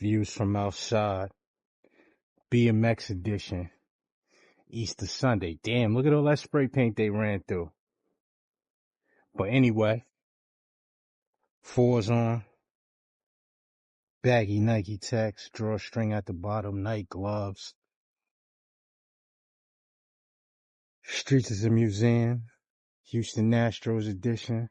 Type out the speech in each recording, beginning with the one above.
Views from outside. BMX edition. Easter Sunday. Damn, look at all that spray paint they ran through. But anyway, fours on. Baggy Nike Techs. Drawstring at the bottom. Night gloves. Streets is a museum. Houston Astros edition.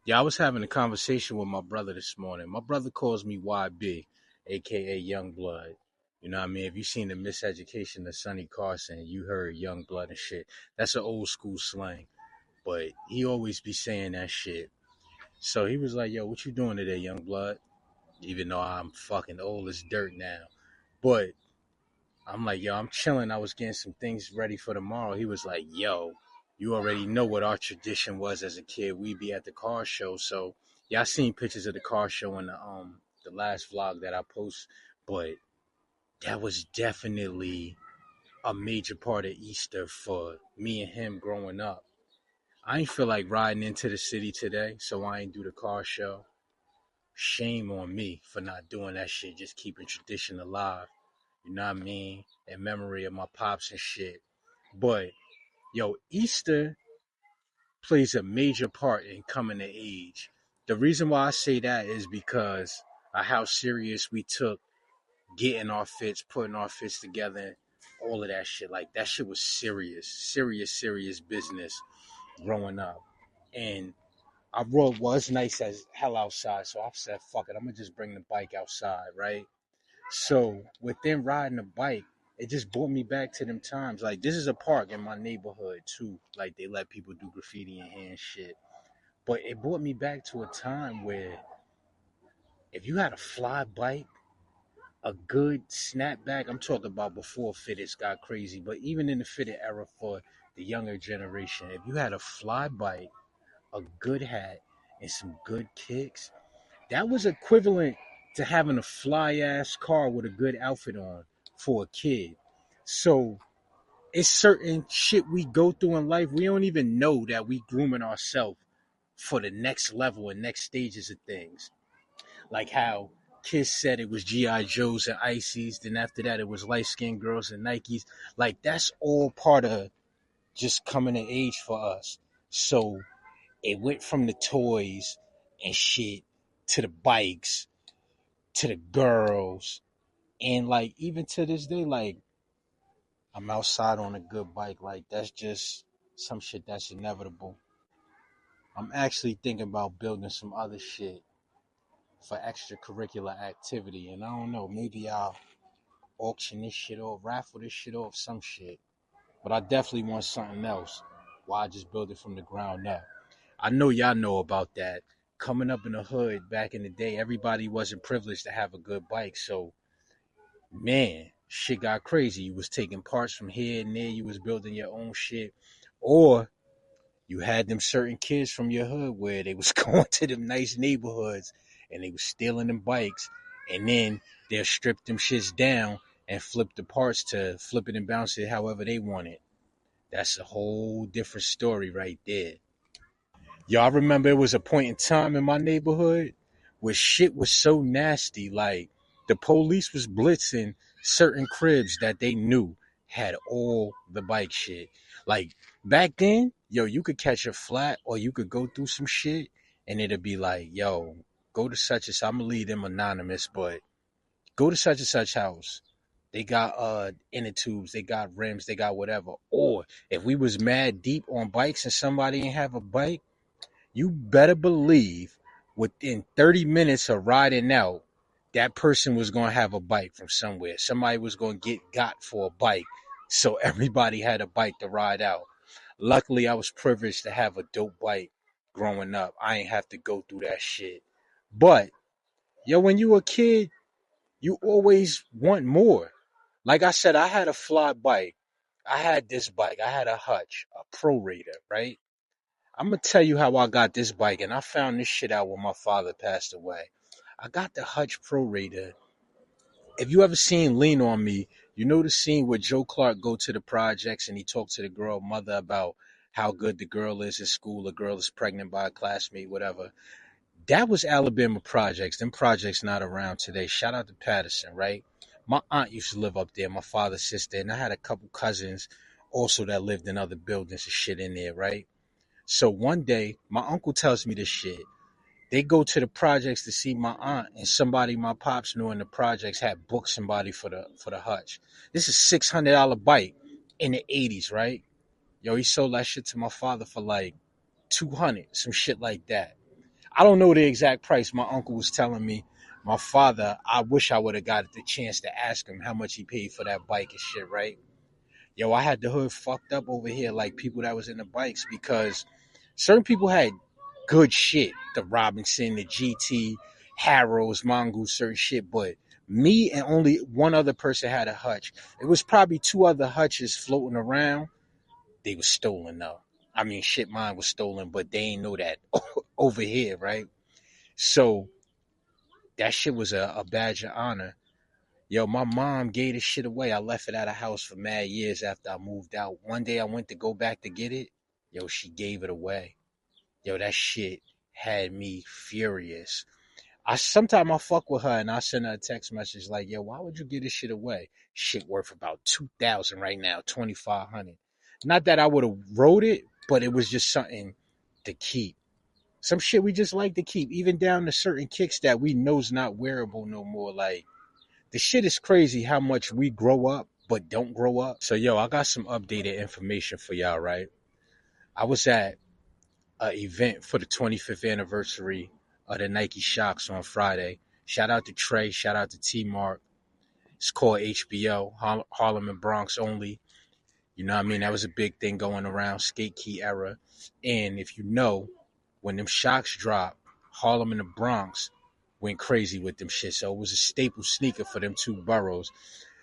Yeah, I was having a conversation with my brother this morning. My brother calls me YB, aka Youngblood. You know what I mean? If you seen the Miseducation of Sonny Carson, you heard Youngblood and shit. That's an old school slang. But he always be saying that shit. So he was like, yo, what you doing today, Youngblood? Even though I'm fucking old as dirt now. But I'm like, yo, I'm chilling. I was getting some things ready for tomorrow. He was like, yo, you already know what our tradition was as a kid. We'd be at the car show. So yeah, I seen pictures of the car show in the last vlog that I post, but that was definitely a major part of Easter for me and him growing up. I ain't feel like riding into the city today, so I ain't do the car show. Shame on me for not doing that shit, just keeping tradition alive. You know what I mean? In memory of my pops and shit. But, yo, Easter plays a major part in coming to age. The reason why I say that is because of how serious we took getting our fits, putting our fits together, all of that shit. Like, that shit was serious business growing up. And I rode, well, it's nice as hell outside, so I said, fuck it, I'm gonna just bring the bike outside, right? So within riding a bike, it just brought me back to them times. Like, this is a park in my neighborhood too. Like, they let people do graffiti in here and shit. But it brought me back to a time where if you had a fly bike, a good snapback, I'm talking about before fitteds got crazy, but even in the fitted era for the younger generation, if you had a fly bike, a good hat, and some good kicks, that was equivalent to having a fly ass car with a good outfit on for a kid. So it's certain shit we go through in life. We don't even know that we grooming ourselves for the next level and next stages of things. Like how Kiss said it was G.I. Joes and Ices. Then after that, it was light skinned girls and Nikes. Like, that's all part of just coming of age for us. So it went from the toys and shit to the bikes to the girls, and like even to this day, like I'm outside on a good bike. Like, that's just some shit that's inevitable. I'm actually thinking about building some other shit for extracurricular activity, and I don't know, maybe I'll auction this shit off, raffle this shit off, some shit. But I definitely want something else. Why just build it from the ground up? I know y'all know about that. Coming up in the hood back in the day, everybody wasn't privileged to have a good bike. So, man, shit got crazy. You was taking parts from here and there. You was building your own shit. Or you had them certain kids from your hood where they was going to them nice neighborhoods and they was stealing them bikes. And then they'll strip them shits down and flip the parts to flip it and bounce it however they want it. That's a whole different story right there. Y'all remember it was a point in time in my neighborhood where shit was so nasty. Like, the police was blitzing certain cribs that they knew had all the bike shit. Like, back then, yo, you could catch a flat or you could go through some shit and it'd be like, yo, go to such and such. I'm gonna leave them anonymous, but go to such and such house. They got inner tubes, they got rims, they got whatever. Or if we was mad deep on bikes and somebody ain't have a bike, you better believe within 30 minutes of riding out, that person was going to have a bike from somewhere. Somebody was going to get got for a bike. So everybody had a bike to ride out. Luckily, I was privileged to have a dope bike growing up. I ain't have to go through that shit. But, yo, when you a kid, you always want more. Like I said, I had a fly bike. I had this bike. I had a Hutch, a Pro Raider, right? I'm gonna tell you how I got this bike, and I found this shit out when my father passed away. I got the Hutch Pro Raider. If you ever seen Lean on Me, you know the scene where Joe Clark go to the projects and he talked to the girl mother about how good the girl is in school. The girl is pregnant by a classmate, whatever. That was Alabama projects. Them projects not around today. Shout out to Patterson, right? My aunt used to live up there, my father's sister, and I had a couple cousins also that lived in other buildings and shit in there, right? So one day, my uncle tells me this shit. They go to the projects to see my aunt, and somebody my pops knew in the projects had booked somebody for the Hutch. This is $600 bike in the '80s, right? Yo, he sold that shit to my father for like 200, some shit like that. I don't know the exact price. My uncle was telling me. My father, I wish I would have got the chance to ask him how much he paid for that bike and shit, right? Yo, I had the hood fucked up over here, like people that was in the bikes, because certain people had good shit. The Robinson, the GT, Harrows, Mongoose, certain shit. But me and only one other person had a Hutch. It was probably two other Hutches floating around. They was stolen though. I mean, shit, mine was stolen, but they ain't know that over here, right? So that shit was a badge of honor. Yo, my mom gave this shit away. I left it at a house for mad years after I moved out. One day I went to go back to get it. Yo, she gave it away. Yo, that shit had me furious. I fuck with her and I send her a text message like, yo, why would you give this shit away? Shit worth about 2,000 right now, 2,500. Not that I would have wrote it, but it was just something to keep. Some shit we just like to keep, even down to certain kicks that we know's not wearable no more. Like the shit is crazy how much we grow up but don't grow up. So yo, I got some updated information for y'all, right? I was at an event for the 25th anniversary of the Nike Shocks on Friday. Shout out to Trey, shout out to T Mark. It's called HBO, Harlem and Bronx only. You know what I mean? That was a big thing going around, skate key era. And if you know, when them Shocks dropped, Harlem and the Bronx went crazy with them shit. So it was a staple sneaker for them two boroughs.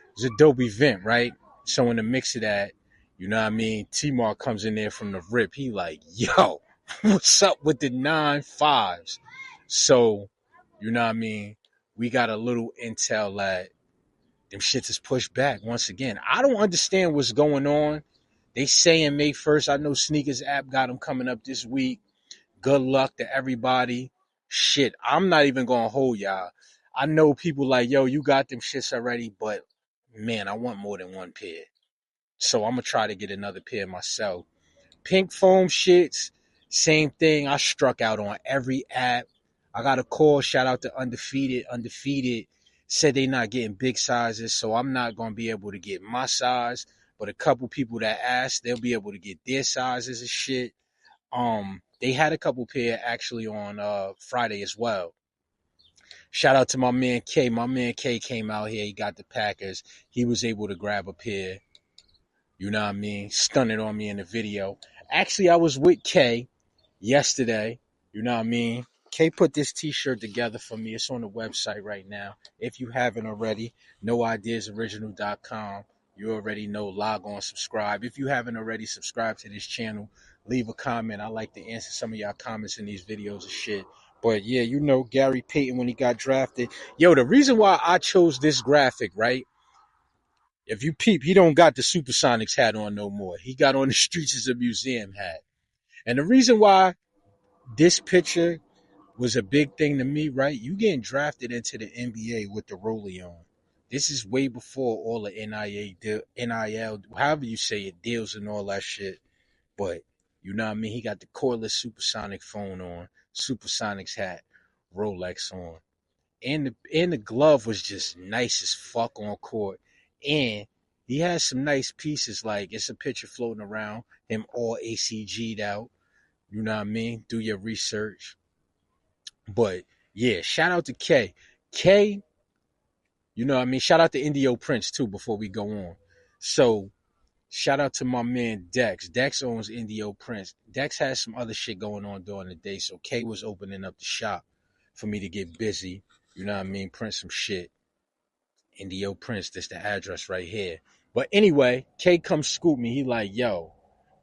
It was a dope event, right? So in the mix of that, you know what I mean? T-Mark comes in there from the rip. He like, yo, what's up with the 9.5s? So, you know what I mean? We got a little intel that them shits is pushed back once again. I don't understand what's going on. They saying May 1st. I know Sneakers app got them coming up this week. Good luck to everybody. Shit, I'm not even gonna hold y'all. I know people like, yo, you got them shits already, but man, I want more than one pair. So I'm gonna try to get another pair myself. Pink foam shits, same thing. I struck out on every app. I got a call, shout out to Undefeated. Undefeated said they not getting big sizes, so I'm not gonna be able to get my size. But a couple people that asked, they'll be able to get their sizes and shit. They had a couple pair actually on Friday as well. Shout out to my man K. My man K came out here. He got the Packers. He was able to grab a pair. You know what I mean? Stunning on me in the video. Actually, I was with K yesterday. You know what I mean? K put this t-shirt together for me. It's on the website right now. If you haven't already, noideasoriginal.com. You already know, log on, subscribe. If you haven't already subscribed to this channel, leave a comment. I like to answer some of y'all comments in these videos and shit. But yeah, you know, Gary Payton when he got drafted. Yo, the reason why I chose this graphic, right? If you peep, he don't got the Supersonics hat on no more. He got on the Streets as a Museum hat. And the reason why this picture was a big thing to me, right? You getting drafted into the NBA with the Rollie on. This is way before all the NIL, however you say it, deals and all that shit. But you know what I mean? He got the cordless Supersonic phone on, Supersonics hat, Rolex on. And the glove was just nice as fuck on court. And he has some nice pieces, like it's a picture floating around, him all ACG'd out. You know what I mean? Do your research. But yeah, shout out to K. K, you know what I mean? Shout out to Indio Prince too before we go on. So shout out to my man Dex. Dex owns Indio Prince. Dex has some other shit going on during the day. So K was opening up the shop for me to get busy. You know what I mean? Print some shit. Indio Prince, that's the address right here. But anyway, K comes scoop me. He like, yo,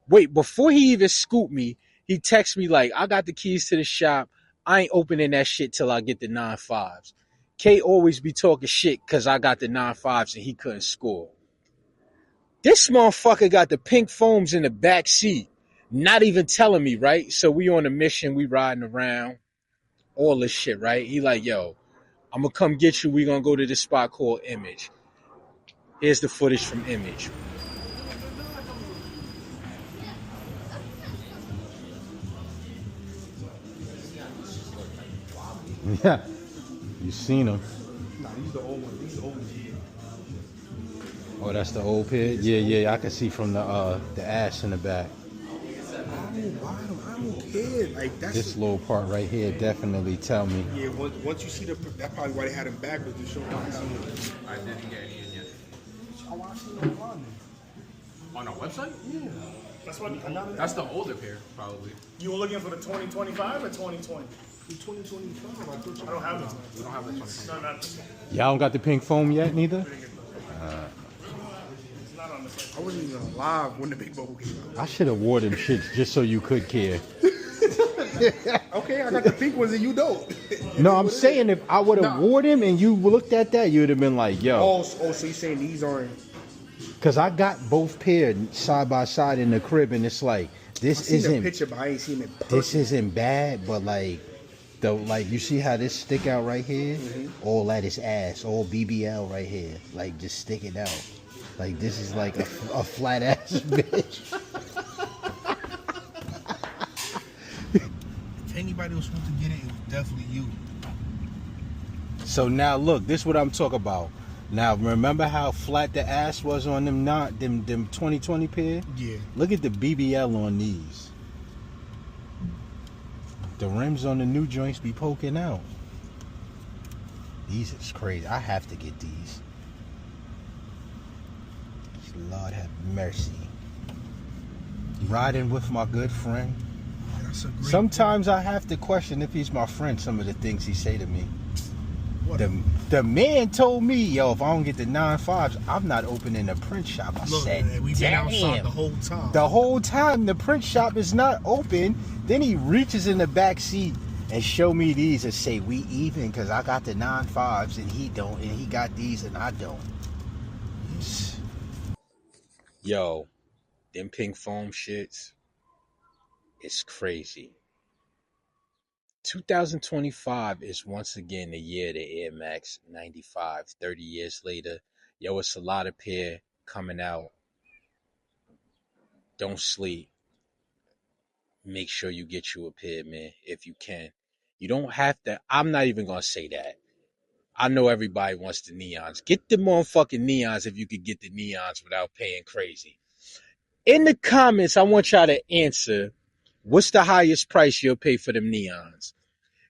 wait, before he even scooped me, he texts me like, I got the keys to the shop. I ain't opening that shit till I get the 9.5s. K always be talking shit because I got the 9.5s and he couldn't score. This motherfucker got the pink foams in the back seat, not even telling me, right? So we on a mission, we riding around, all this shit, right? He like, yo, I'm gonna come get you. We gonna go to this spot called Image. Here's the footage from Image. Yeah, you seen them. Nah, these the old ones. These the old ones. Oh, that's the old pit. Yeah. I can see from the ash in the back. I don't care. Like that's This little part right here definitely tell me. yeah. Once you see that's probably why they had them backwards to show you. I didn't get any in yet. I watched it online. On our website? Yeah. That's what I got. That's the older pair, probably. You were looking for the 2025 or 2020? 2025. I thought you. I don't have this one. We don't have the 20. No, not this one. Y'all don't got the pink foam yet, neither? It's not on this one. I wasn't even alive when the big bubble came out. I should have wore them shits just so you could care. Okay, I got the pink ones and you don't. No, I'm saying if I would have wore them and you looked at that, you'd have been like, yo. Oh, so you're saying these aren't? Because I got both paired side by side in the crib, and it's like, I seen a picture, but I ain't seen it. This isn't bad, but like, you see how this stick out right here? Mm-hmm. All that is ass, all BBL right here, like just sticking out. Like this is like a flat ass bitch. If anybody was supposed to get it, it was definitely you. So now look, this is what I'm talking about. Now remember how flat the ass was on them 2020 pair? Yeah. Look at the BBL on these. The rims on the new joints be poking out. These is crazy. I have to get these. Lord have mercy. Riding with my good friend. That's a great Sometimes I have to question if he's my friend, some of the things he say to me. What? The man told me, yo, if I don't get the 9.5s, I'm not opening a print shop. I Look, said, man, we've been damn. outside the whole time. The whole time the print shop is not open. Then he reaches in the back seat and show me these and say, we even, because I got the 9.5s and he don't, and he got these and I don't. Yo, them pink foam shits, it's crazy. 2025 is once again the year of the Air Max 95. 30 years later, yo, it's a lot of pair coming out. Don't sleep. Make sure you get you a pair, man, if you can. You don't have to. I'm not even going to say that. I know everybody wants the neons. Get the motherfucking neons if you could get the neons without paying crazy. In the comments, I want y'all to answer, what's the highest price you'll pay for them neons?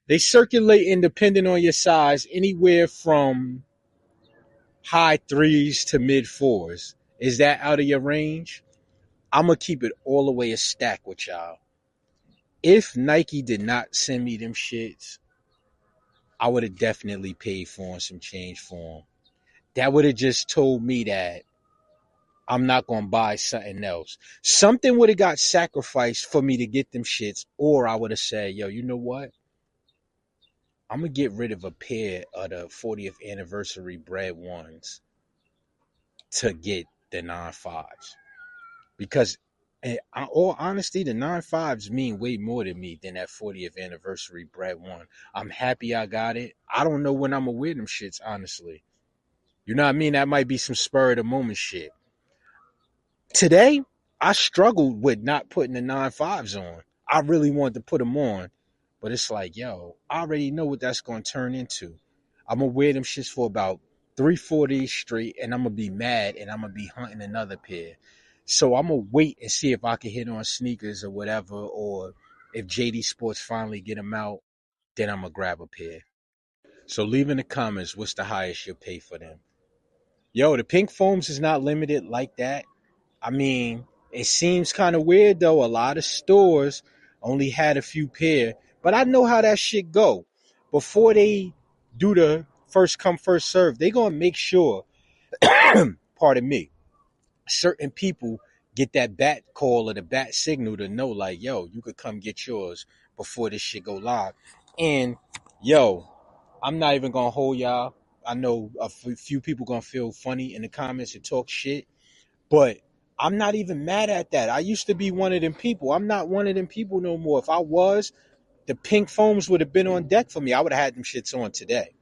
They circulate, depending on your size, anywhere from high 3s to mid 4s. Is that out of your range? I'm going to keep it all the way a stack with y'all. If Nike did not send me them shits, I would have definitely paid for them, some change for them. That would have just told me that I'm not going to buy something else. Something would have got sacrificed for me to get them shits, or I would have said, yo, you know what? I'm going to get rid of a pair of the 40th anniversary bread ones to get the 9.5s. Because in all honesty, the 9.5s mean way more to me than that 40th anniversary bread one. I'm happy I got it. I don't know when I'm going to wear them shits, honestly. You know what I mean? That might be some spur of the moment shit. Today, I struggled with not putting the 9.5s on. I really wanted to put them on. But it's like, yo, I already know what that's going to turn into. I'm going to wear them shits for about 3-4 days straight, and I'm going to be mad, and I'm going to be hunting another pair. So I'm going to wait and see if I can hit on sneakers or whatever, or if JD Sports finally get them out, then I'm going to grab a pair. So leave in the comments what's the highest you'll pay for them. Yo, the pink foams is not limited like that. I mean, it seems kind of weird, though. A lot of stores only had a few pair. But I know how that shit go. Before they do the first come, first serve, they going to make sure, pardon me, certain people get that bat call or the bat signal to know, like, yo, you could come get yours before this shit go live. And, yo, I'm not even going to hold y'all. I know a few people going to feel funny in the comments and talk shit. But I'm not even mad at that. I used to be one of them people. I'm not one of them people no more. If I was, the pink foams would have been on deck for me. I would have had them shits on today.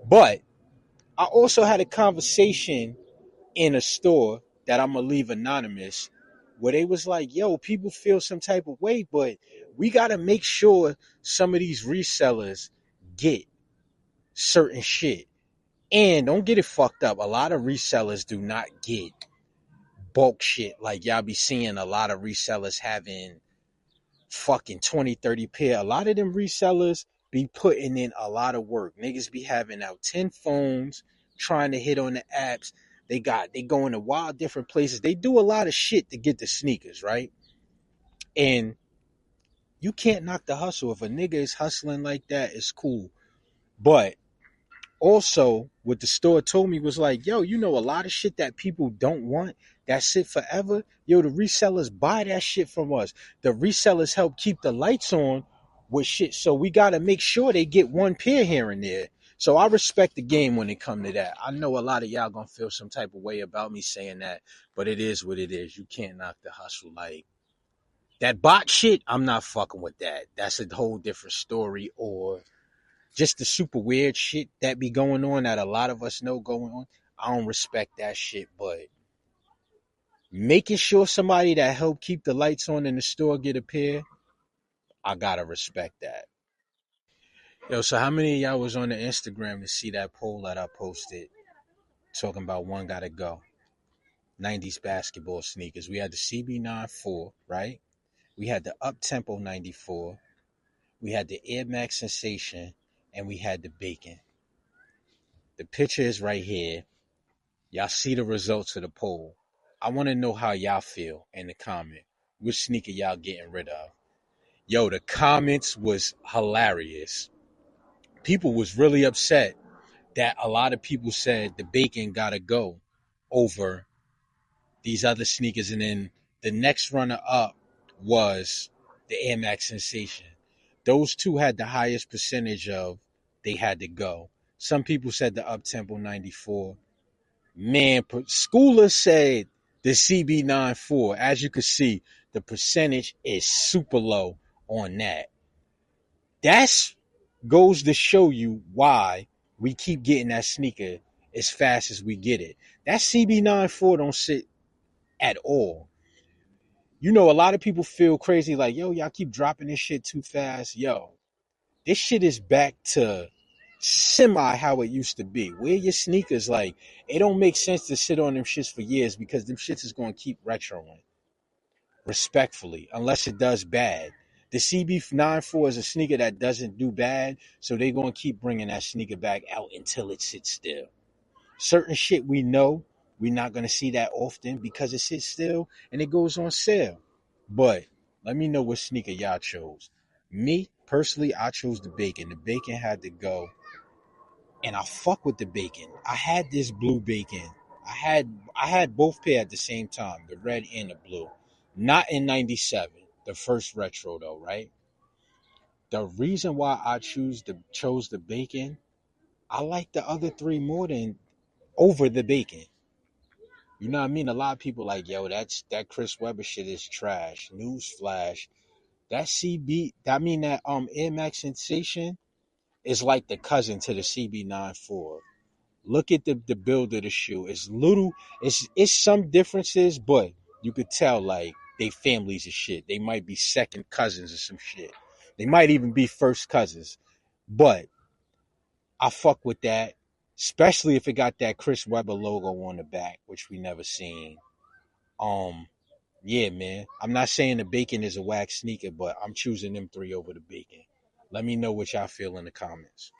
But I also had a conversation in a store that I'm gonna leave anonymous, where they was like, yo, people feel some type of way, but we gotta make sure some of these resellers get certain shit. And don't get it fucked up. A lot of resellers do not get bulk shit. Like y'all be seeing a lot of resellers having fucking 20, 30 pair. A lot of them resellers be putting in a lot of work. Niggas be having out 10 phones, trying to hit on the apps. They going to wild different places. They do a lot of shit to get the sneakers, right? And you can't knock the hustle. If a nigga is hustling like that, it's cool. But also, what the store told me was like, yo, you know, a lot of shit that people don't want, that sit forever. Yo, the resellers buy that shit from us. The resellers help keep the lights on with shit. So we got to make sure they get one pair here and there. So I respect the game when it come to that. I know a lot of y'all gonna feel some type of way about me saying that, but it is what it is. You can't knock the hustle. Like that bot shit, I'm not fucking with that. That's a whole different story. Or just the super weird shit that be going on that a lot of us know going on. I don't respect that shit, but making sure somebody that helped keep the lights on in the store get a pair, I gotta respect that. Yo, so how many of y'all was on the Instagram to see that poll that I posted talking about one gotta go? 90s basketball sneakers. We had the CB94, right? We had the Up Tempo 94. We had the Air Max Sensation, and we had the Bacon. The picture is right here. Y'all see the results of the poll. I want to know how y'all feel in the comment. Which sneaker y'all getting rid of? Yo, the comments was hilarious. People was really upset that a lot of people said the Bacon gotta go over these other sneakers. And then the next runner up was the Air Max Sensation. Those two had the highest percentage of they had to go. Some people said the Up Tempo 94. Man, Schooler said the CB94. As you can see, the percentage is super low on that. That's goes to show you why we keep getting that sneaker as fast as we get it. That CB94 don't sit at all. You know, a lot of people feel crazy like, yo, y'all keep dropping this shit too fast. Yo, this shit is back to semi how it used to be. Wear your sneakers. Like, it don't make sense to sit on them shits for years because them shits is going to keep retroing. Respectfully, unless it does bad. The CB94 is a sneaker that doesn't do bad, so they're going to keep bringing that sneaker back out until it sits still. Certain shit we know we're not going to see that often because it sits still and it goes on sale. But let me know what sneaker y'all chose. Me, personally, I chose the Bacon. The Bacon had to go. And I fuck with the Bacon. I had this blue Bacon. I had both pair at the same time, the red and the blue. Not in 97, the first retro though, right? The reason why I chose the Bacon, I like the other three more than over the Bacon. You know what I mean? A lot of people like, yo, that Chris Webber shit is trash. Newsflash. That CB, I mean that Air Max Sensation is like the cousin to the CB94. Look at the build of the shoe. It's little, it's some differences, but you could tell like they families of shit. They might be second cousins or some shit. They might even be first cousins. But I fuck with that, especially if it got that Chris Webber logo on the back, which we never seen. Yeah, man. I'm not saying the Bacon is a whack sneaker, but I'm choosing them three over the Bacon. Let me know what y'all feel in the comments.